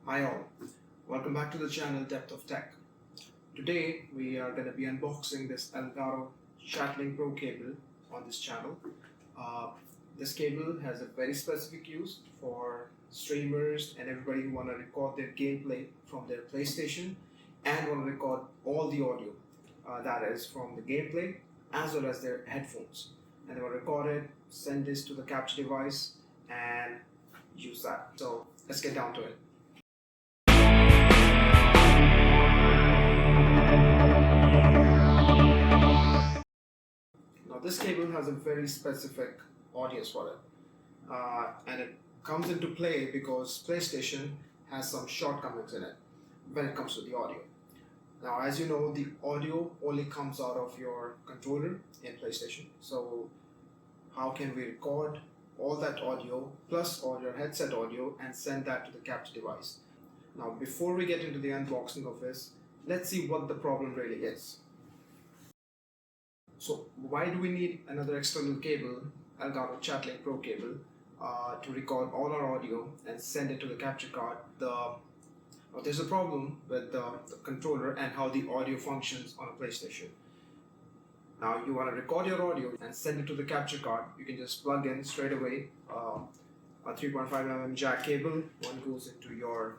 Hi all, welcome back to the channel Depth of Tech. Today we are going to be unboxing this Elgato Chatlink Pro cable on this channel. This cable has a very specific use for streamers and everybody who want to record their gameplay from their PlayStation and want to record all the audio that is from the gameplay as well as their headphones. And they will record it, send this to the capture device and use that. So let's get down to it. Now this cable has a very specific audience for it, and it comes into play because PlayStation has some shortcomings in it when it comes to the audio. Now, as you know, the audio only comes out of your controller in PlayStation. So how can we record all that audio plus all your headset audio and send that to the capture device? Now, before we get into the unboxing of this, let's see what the problem really is. So why do we need another external cable, Elgato Chatlink Pro cable, to record all our audio and send it to the capture card? There's a problem with the controller and how the audio functions on a PlayStation. Now you want to record your audio and send it to the capture card. You can just plug in straight away a 3.5mm jack cable. One goes into your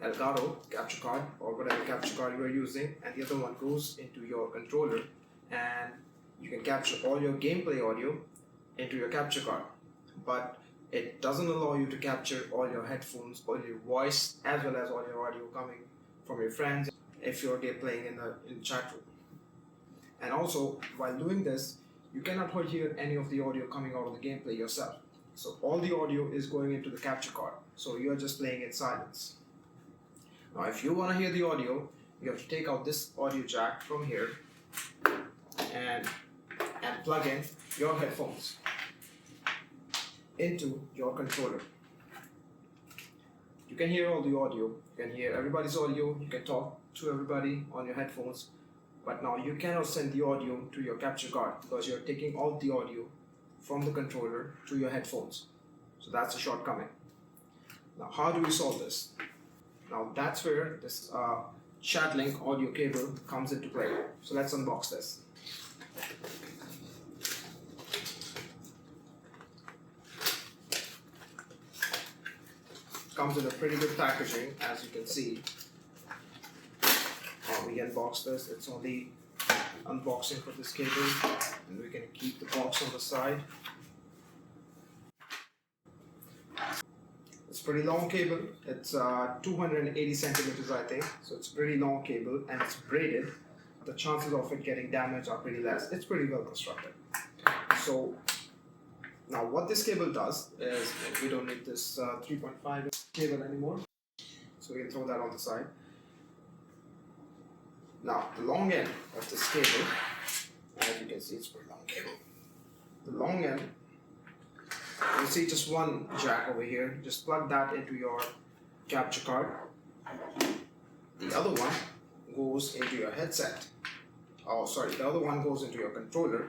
Elgato capture card or whatever capture card you are using, and the other one goes into your controller, and you can capture all your gameplay audio into your capture card. But it doesn't allow you to capture all your headphones, all your voice, as well as all your audio coming from your friends if you're playing in the chat room. And also, while doing this, you cannot hear any of the audio coming out of the gameplay yourself. So all the audio is going into the capture card. So you're just playing in silence. Now, if you want to hear the audio, you have to take out this audio jack from here and plug in your headphones into your controller. You can hear all the audio, you can hear everybody's audio, you can talk to everybody on your headphones, but now you cannot send the audio to your capture card because you're taking out the audio from the controller to your headphones. So that's a shortcoming. Now how do we solve this? Now that's where this Chatlink audio cable comes into play. So let's unbox this. Comes in a pretty good packaging, as you can see. We unbox this. It's only unboxing for this cable, and we can keep the box on the side. It's a pretty long cable. It's 280 centimeters, I think. So it's a pretty long cable, and it's braided. The chances of it getting damaged are pretty less. It's pretty well constructed. So now what this cable does is, we don't need this 3.5 cable anymore, so we can throw that on the side. Now the long end of this cable, as you can see, it's a pretty long cable. The long end, you see just one jack over here. Just plug that into your capture card. The other one goes into your headset. The other one goes into your controller.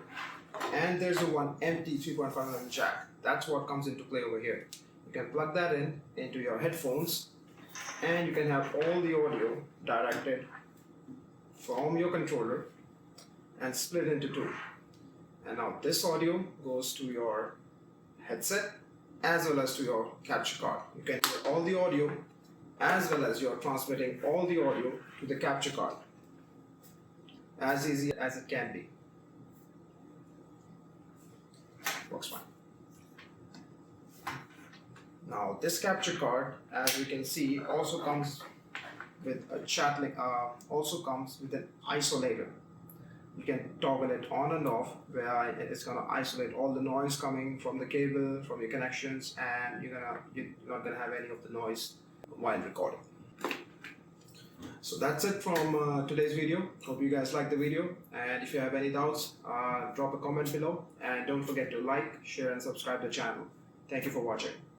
And there's a one empty 3.5mm jack. That's what comes into play over here. You can plug that in into your headphones, and you can have all the audio directed from your controller and split into two. And now this audio goes to your headset as well as to your capture card. You can hear all the audio as well as you're transmitting all the audio to the capture card. As easy as it can be. Works fine. Now this capture card, as you can see, also comes with a Chatlink, also comes with an isolator. You can toggle it on and off, where it's gonna isolate all the noise coming from the cable, from your connections, and you're not gonna have any of the noise while recording. So that's it from today's video. Hope you guys liked the video, and if you have any doubts, drop a comment below, and don't forget to like, share and subscribe to the channel. Thank you for watching.